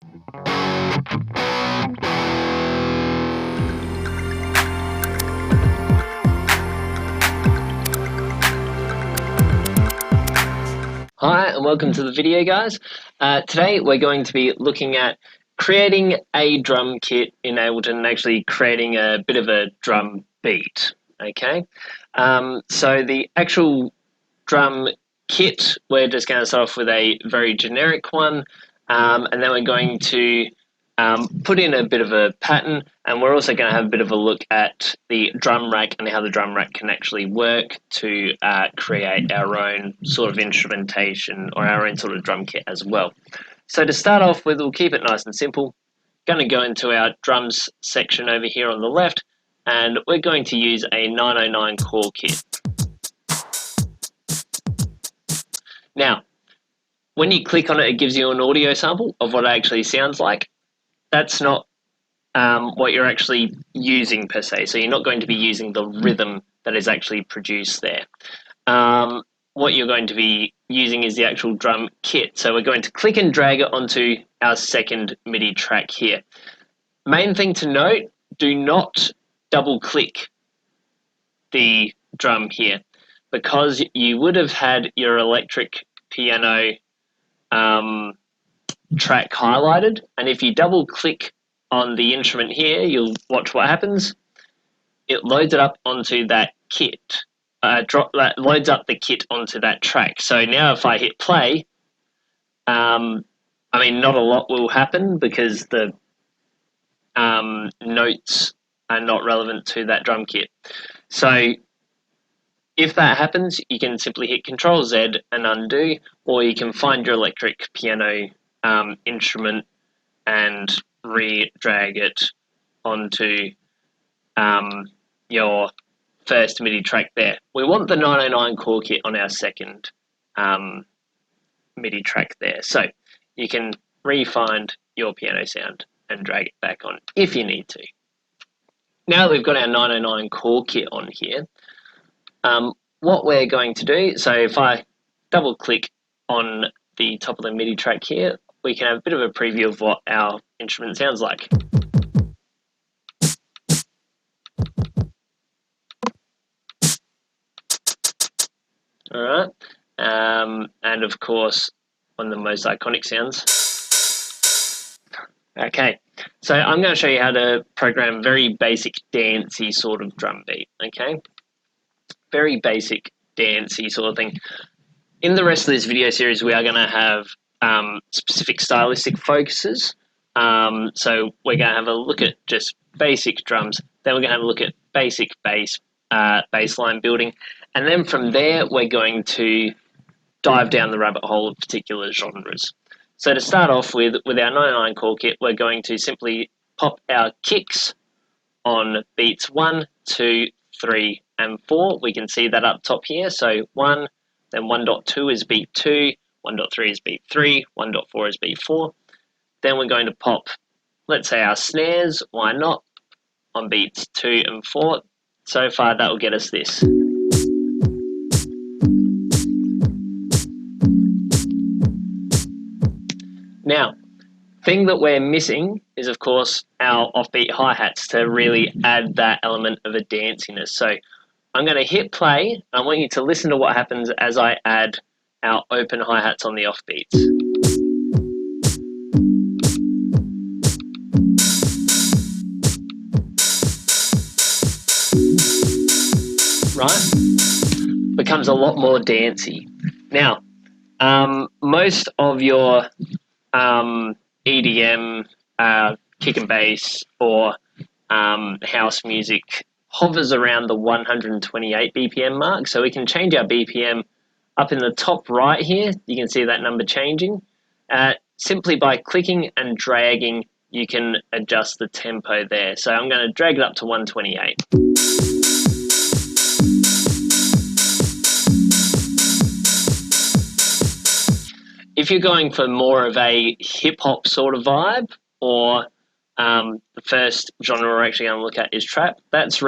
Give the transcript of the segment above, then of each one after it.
Hi and welcome to the video, guys. Today we're going to be looking at creating a drum kit in Ableton and actually creating a bit of a drum beat. Okay, so the actual drum kit, we're just going to start off with a very generic one, and then we're going to put in a bit of a pattern, and we're also going to have a bit of a look at the drum rack and how the drum rack can actually work to create our own sort of instrumentation or our own sort of drum kit as well. So to start off with, we'll keep it nice and simple. Going to go into our drums section over here on the left, and we're going to use a 909 core kit. Now, when you click on it, it gives you an audio sample of what it actually sounds like. That's not what you're actually using per se, so you're not going to be using the rhythm that is actually produced there. What you're going to be using is the actual drum kit. So we're going to click and drag it onto our second MIDI track here. Main thing to note, do not double click the drum here, because you would have had your electric piano track highlighted, and if you double click on the instrument here, you'll watch what happens. It loads it up onto that kit, loads up the kit onto that track. So now if I hit play, I mean, not a lot will happen because the notes are not relevant to that drum kit. So if that happens, you can simply hit Control Z and undo, or you can find your electric piano instrument and re-drag it onto your first MIDI track there. We want the 909 core kit on our second MIDI track there. So you can re-find your piano sound and drag it back on if you need to. Now that we've got our 909 core kit on here, what we're going to do, so if I double click on the top of the MIDI track here, we can have a bit of a preview of what our instrument sounds like. All right, and of course, one of the most iconic sounds. Okay, so I'm going to show you how to program very basic dancey sort of drum beat. Okay, very basic dancey sort of thing. In the rest of this video series, we are going to have specific stylistic focuses. So we're going to have a look at just basic drums, then we're going to have a look at basic bass line building, and then from there we're going to dive down the rabbit hole of particular genres. So to start off with our 909 core kit, we're going to simply pop our kicks on beats 1, 2, 3, and 4. We can see that up top here. So 1, then 1.2 is beat 2, 1.3 is beat 3, 1.4 is beat 4. Then we're going to pop, let's say, our snares, why not, on beats 2 and 4. So far that will get us this. Now, thing that we're missing is, of course, our offbeat hi-hats to really add that element of a danciness. So I'm going to hit play. I want you to listen to what happens as I add our open hi-hats on the offbeats. Right? Becomes a lot more dancey. Now, most of your EDM, kick and bass, or house music hovers around the 128 BPM mark. So we can change our BPM up in the top right here. You can see that number changing. Simply by clicking and dragging, you can adjust the tempo there. So I'm going to drag it up to 128. If you're going for more of a hip-hop sort of vibe, or the first genre we're actually going to look at is trap, that's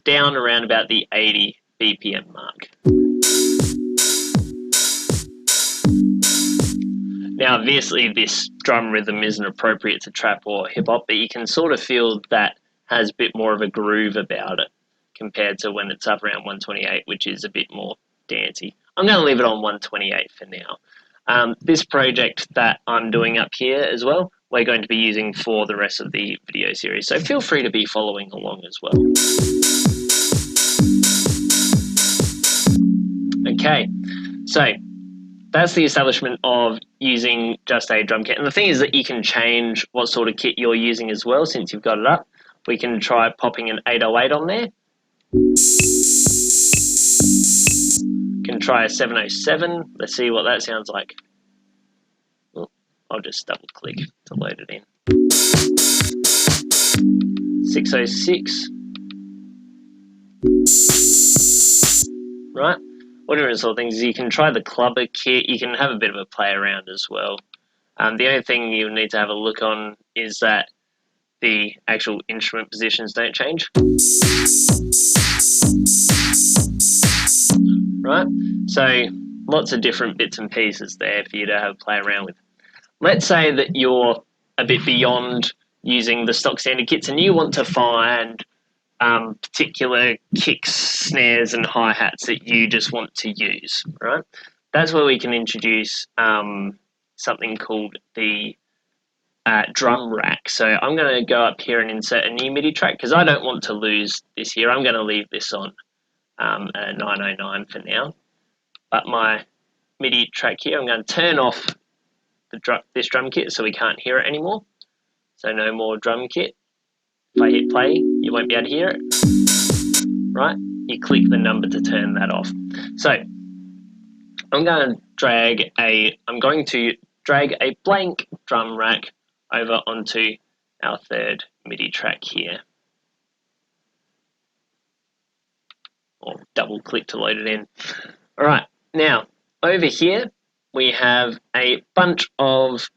down around about the 80 BPM mark. Now, obviously, this drum rhythm isn't appropriate to trap or hip hop, but you can sort of feel that has a bit more of a groove about it compared to when it's up around 128, which is a bit more dancey. I'm going to leave it on 128 for now. This project that I'm doing up here as well, we're going to be using for the rest of the video series, so feel free to be following along as well. Okay, so that's the establishment of using just a drum kit. And the thing is that you can change what sort of kit you're using as well since you've got it up. We can try popping an 808 on there. Can try a 707. Let's see what that sounds like. Oh, I'll just double click to load it in. 606. Right. What different sort of things is you can try the clubber kit. You can have a bit of a play around as well. The only thing you need to have a look on is that the actual instrument positions don't change. Right? So lots of different bits and pieces there for you to have a play around with. Let's say that you're a bit beyond using the stock standard kits and you want to find particular kicks, snares and hi-hats that you just want to use, right? That's where we can introduce something called the drum rack. So I'm going to go up here and insert a new MIDI track because I don't want to lose this here. I'm going to leave this on 909 for now. But my MIDI track here, I'm going to turn off this drum kit so we can't hear it anymore. So no more drum kit. If I hit play, you won't be able to hear it. Right? You click the number to turn that off. So I'm going to drag a blank drum rack over onto our third MIDI track here. Or double click to load it in. All right, now over here we have a bunch of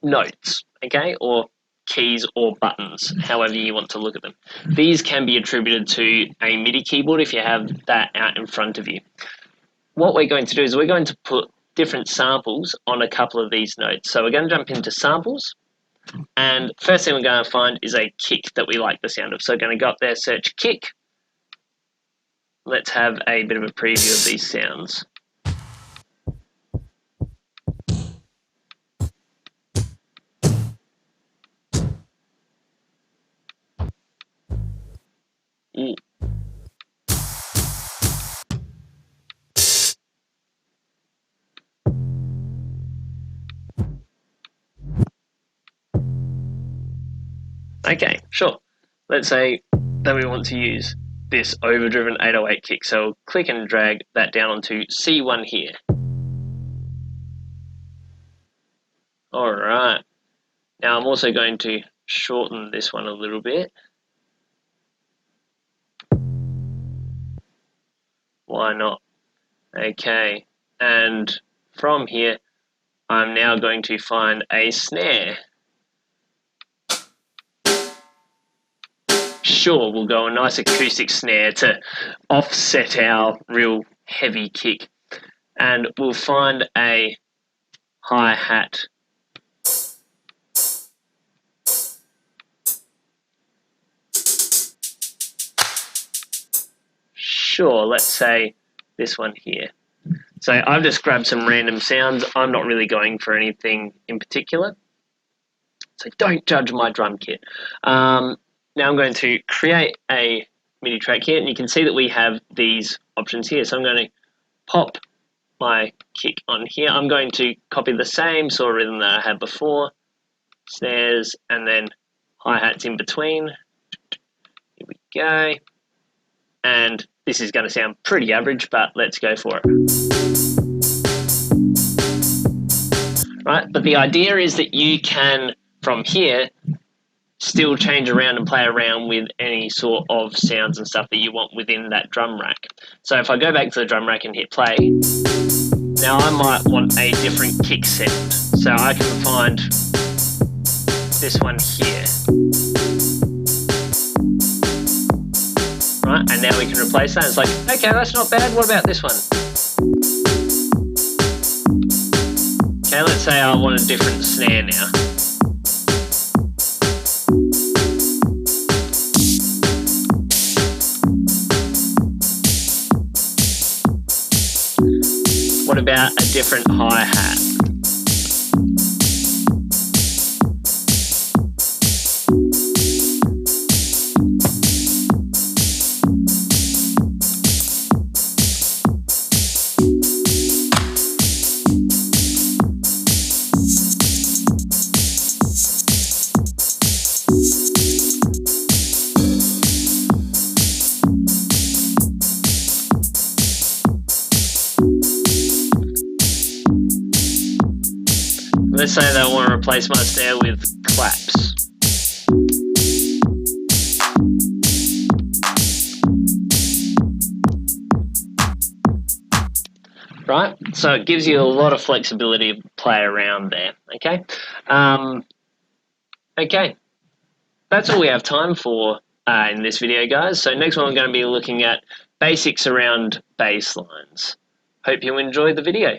notes, okay, or keys or buttons, however you want to look at them. These can be attributed to a MIDI keyboard if you have that out in front of you. What we're going to do is we're going to put different samples on a couple of these notes. So we're going to jump into samples, and first thing we're going to find is a kick that we like the sound of. So we're going to go up there, search kick. Let's have a bit of a preview of these sounds. Ooh. Okay, sure. Let's say that we want to use this overdriven 808 kick. So we'll click and drag that down onto C1 here. All right. Now I'm also going to shorten this one a little bit. Why not? Okay. And from here, I'm now going to find a snare. Sure, we'll go a nice acoustic snare to offset our real heavy kick. And we'll find a hi-hat. Sure, let's say this one here. So I've just grabbed some random sounds. I'm not really going for anything in particular. So don't judge my drum kit. Now I'm going to create a MIDI track here, and you can see that we have these options here. So I'm going to pop my kick on here. I'm going to copy the same sort of rhythm that I had before, snares, and then hi-hats in between. Here we go. And this is going to sound pretty average, but let's go for it. Right, but the idea is that you can, from here, still change around and play around with any sort of sounds and stuff that you want within that drum rack. So if I go back to the drum rack and hit play, now I might want a different kick sound. So I can find this one here. Right, and now we can replace that. It's like, okay, that's not bad. What about this one? Okay, let's say I want a different snare now. What about a different hi-hat? Let's say that I want to replace my snare with claps. Right, so it gives you a lot of flexibility to play around there, okay? Okay, that's all we have time for in this video, guys. So next one we're going to be looking at basics around bass lines. Hope you enjoyed the video.